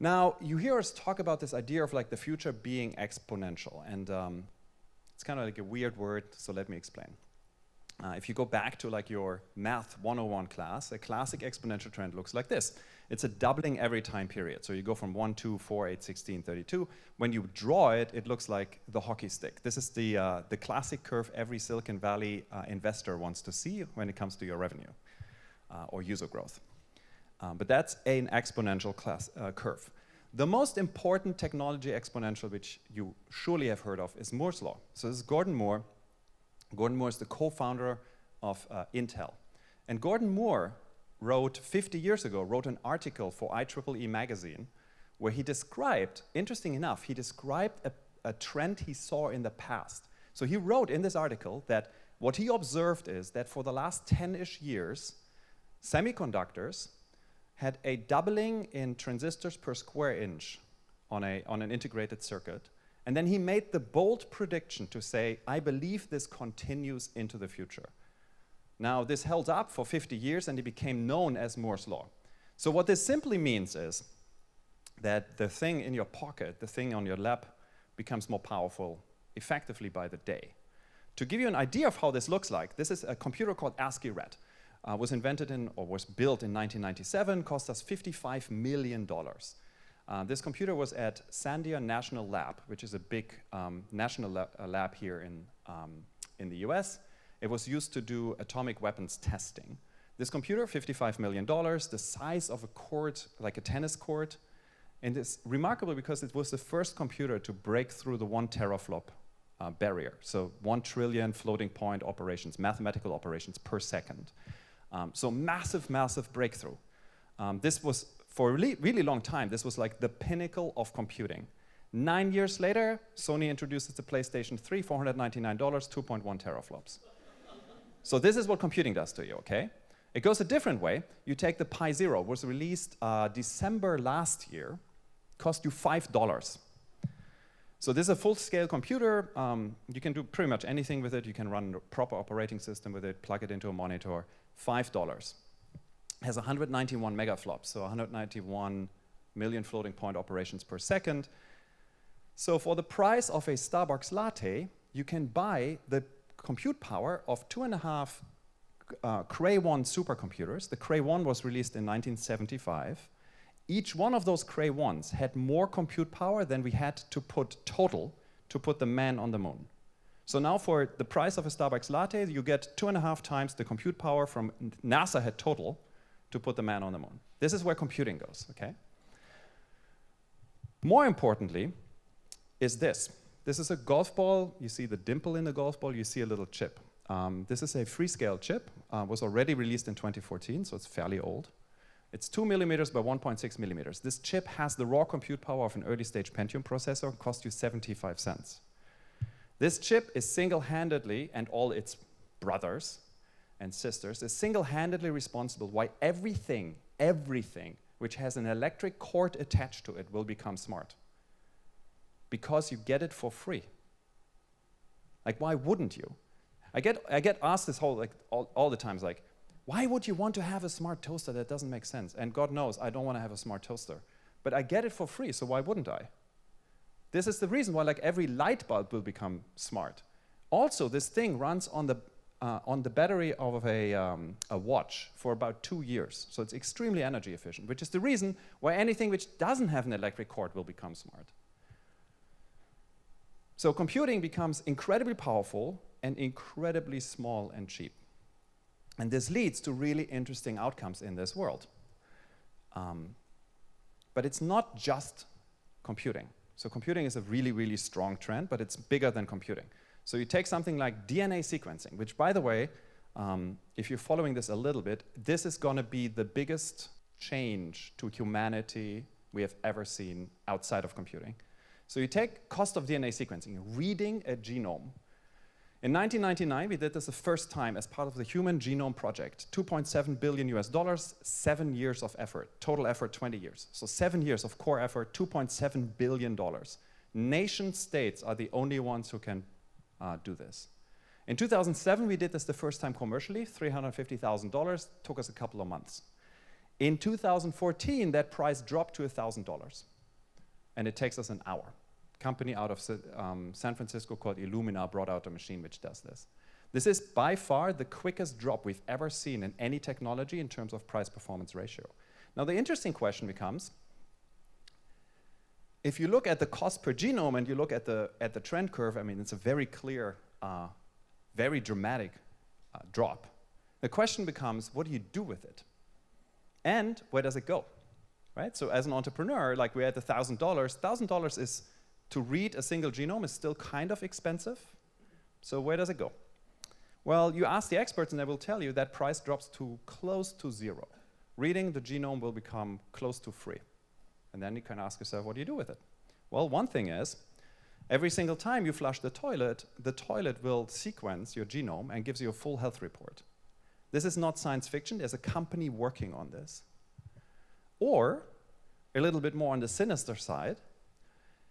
Now, you hear us talk about this idea of like the future being exponential, and it's kind of like a weird word, so let me explain. If you go back to like your Math 101 class, a classic exponential trend looks like this. It's a doubling every time period. So you go from 1, 2, 4, 8, 16, 32. When you draw it, it looks like the hockey stick. This is the classic curve every Silicon Valley investor wants to see when it comes to your revenue or user growth. But that's an exponential curve. The most important technology exponential, which you surely have heard of, is Moore's law. So this is Gordon Moore. Gordon Moore is the co-founder of Intel. And Gordon Moore wrote 50 years ago, wrote an article for IEEE magazine where he described, interesting enough, he described a trend he saw in the past. So he wrote in this article that what he observed is that for the last 10-ish years, semiconductors had a doubling in transistors per square inch on an integrated circuit. And then he made the bold prediction to say, I believe this continues into the future. Now, this held up for 50 years, and it became known as Moore's law. So what this simply means is that the thing in your pocket, the thing on your lap, becomes more powerful effectively by the day. To give you an idea of how this looks like, this is a computer called ASCII. Was invented or was built in 1997, cost us $55 million. This computer was at Sandia National Lab, which is a big national lab here in the US. It was used to do atomic weapons testing. This computer, $55 million, the size of a court, like a tennis court. And it's remarkable because it was the first computer to break through the 1 teraflop barrier. So 1 trillion floating point operations, mathematical operations per second. So massive, massive breakthrough. This was, for a really long time, this was like the pinnacle of computing. 9 years later, Sony introduces the PlayStation 3, $499, 2.1 teraflops. So this is what computing does to you, okay? It goes a different way. You take the Pi Zero, was released December last year, cost you $5. So this is a full-scale computer. You can do pretty much anything with it. You can run a proper operating system with it, plug it into a monitor. $5. Has 191 megaflops, so 191 million floating point operations per second. So for the price of a Starbucks latte, you can buy the compute power of 2.5 Cray 1 supercomputers. The Cray 1 was released in 1975. Each one of those Cray 1s had more compute power than we had to put total to put the man on the moon. So now for the price of a Starbucks latte, you get 2.5 times the compute power from NASA had total to put the man on the moon. This is where computing goes, okay? More importantly is this. This is a golf ball. You see the dimple in the golf ball. You see a little chip. This is a Freescale chip. Was already released in 2014, so it's fairly old. It's 2 millimeters by 1.6 millimeters. This chip has the raw compute power of an early-stage Pentium processor, cost you 75 cents. This chip is single-handedly, and all its brothers and sisters, is single-handedly responsible why everything which has an electric cord attached to it will become smart. Because you get it for free. Like, why wouldn't you? I get asked this whole, like, all the times, like, why would you want to have a smart toaster? That doesn't make sense. And God knows, I don't want to have a smart toaster. But I get it for free, so why wouldn't I? This is the reason why, like, every light bulb will become smart. Also, this thing runs on the battery of a watch for about 2 years. So it's extremely energy efficient, which is the reason why anything which doesn't have an electric cord will become smart. So computing becomes incredibly powerful and incredibly small and cheap. And this leads to really interesting outcomes in this world. But it's not just computing. So computing is a really, really strong trend, but it's bigger than computing. So you take something like DNA sequencing, which, by the way, if you're following this a little bit, this is going to be the biggest change to humanity we have ever seen outside of computing. So you take cost of DNA sequencing, reading a genome. In 1999, we did this the first time as part of the Human Genome Project. $2.7 billion US, 7 years of effort. Total effort, 20 years. So 7 years of core effort, $2.7 billion. Nation states are the only ones who can do this. In 2007, we did this the first time commercially, $350,000. Took us a couple of months. In 2014, that price dropped to $1,000. And it takes us an hour. A company out of San Francisco called Illumina brought out a machine which does this. This is by far the quickest drop we've ever seen in any technology in terms of price-performance ratio. Now, the interesting question becomes, if you look at the cost per genome and you look at the trend curve, I mean, it's a very clear, very dramatic drop. The question becomes, what do you do with it? And where does it go? Right? So as an entrepreneur, like we're at $1,000. $1,000 is, to read a single genome is still kind of expensive. So where does it go? Well, you ask the experts and they will tell you that price drops to close to zero. Reading the genome will become close to free. And then you can ask yourself, what do you do with it? Well, one thing is, every single time you flush the toilet will sequence your genome and gives you a full health report. This is not science fiction. There's a company working on this. Or, a little bit more on the sinister side,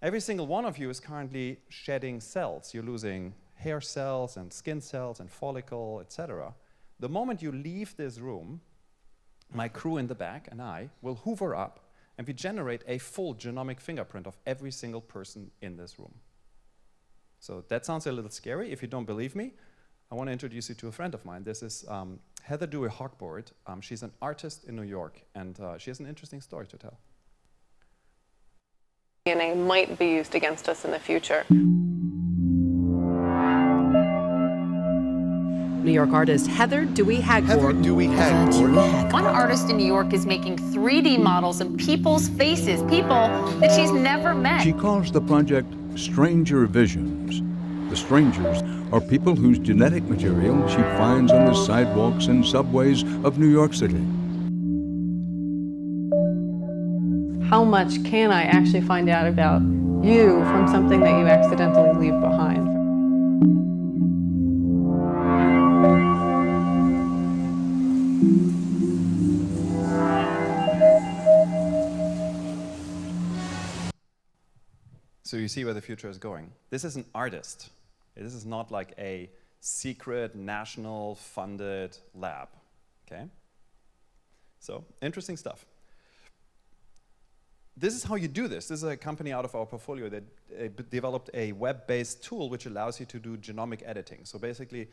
every single one of you is currently shedding cells. You're losing hair cells and skin cells and follicle, etc. The moment you leave this room, my crew in the back and I will hoover up and we generate a full genomic fingerprint of every single person in this room. So that sounds a little scary. If you don't believe me, I want to introduce you to a friend of mine. This is Heather Dewey-Hochboard. She's an artist in New York, and she has an interesting story to tell. DNA might be used against us in the future. New York artist Heather Dewey-Hochboard. One artist in New York is making 3D models of people's faces, people that she's never met. She calls the project Stranger Visions. The strangers are people whose genetic material she finds on the sidewalks and subways of New York City. How much can I actually find out about you from something that you accidentally leave behind? So you see where the future is going. This is an artist. This is not like a secret, national funded lab, okay? So, interesting stuff. This is how you do this. This is a company out of our portfolio that developed a web-based tool which allows you to do genomic editing. So basically,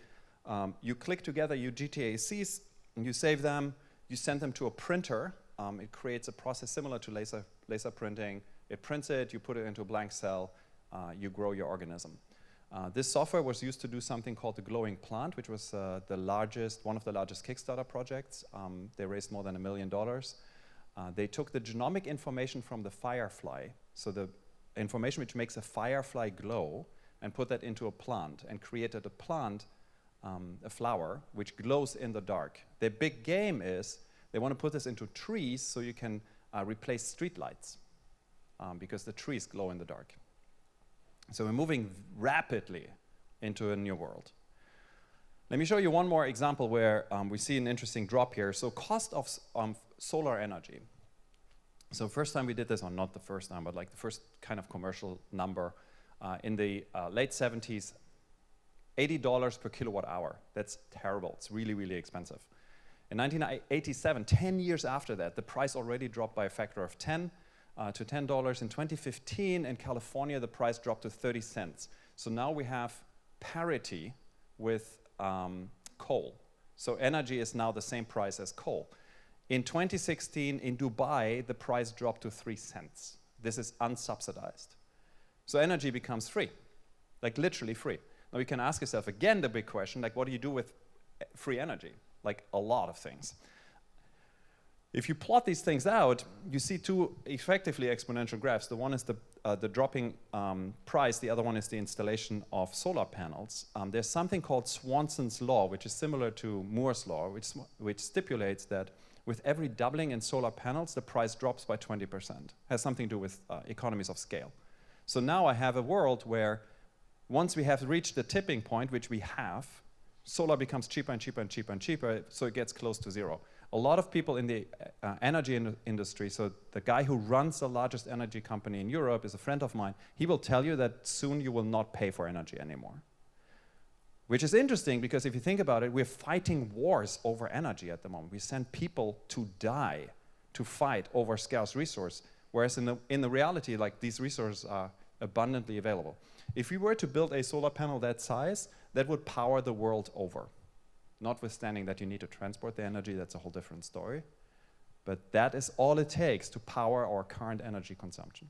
you click together your GTACs, and you save them, you send them to a printer. It creates a process similar to laser printing. It prints it, you put it into a blank cell, you grow your organism. This software was used to do something called the glowing plant, which was one of the largest Kickstarter projects. They raised more than $1 million. They took the genomic information from the firefly, so the information which makes a firefly glow, and put that into a plant, and created a plant, a flower, which glows in the dark. Their big game is they want to put this into trees so you can replace street lights. Because the trees glow in the dark. So we're moving rapidly into a new world. Let me show you one more example where we see an interesting drop here. So cost of solar energy. So first time we did this, or not the first time, but like the first kind of commercial number, in the late 70s, $80 per kilowatt hour. That's terrible. It's really, really expensive. In 1987, 10 years after that, the price already dropped by a factor of 10. To $10. In 2015, in California, the price dropped to 30 cents. So now we have parity with coal. So energy is now the same price as coal. In 2016, in Dubai, the price dropped to 3 cents. This is unsubsidized. So energy becomes free, like literally free. Now you can ask yourself again the big question, like what do you do with free energy? Like a lot of things. If you plot these things out, you see two effectively exponential graphs. The one is the dropping price, the other one is the installation of solar panels. There's something called Swanson's law, which is similar to Moore's law, which stipulates that with every doubling in solar panels, the price drops by 20%. Has something to do with economies of scale. So now I have a world where once we have reached the tipping point, which we have, solar becomes cheaper and cheaper and cheaper and cheaper, so it gets close to zero. A lot of people in the energy industry, so the guy who runs the largest energy company in Europe is a friend of mine. He will tell you that soon you will not pay for energy anymore. Which is interesting because if you think about it, we're fighting wars over energy at the moment. We send people to die to fight over scarce resource, whereas in the reality, like, these resources are abundantly available. If we were to build a solar panel that size, that would power the world over. Notwithstanding that you need to transport the energy, that's a whole different story. But that is all it takes to power our current energy consumption.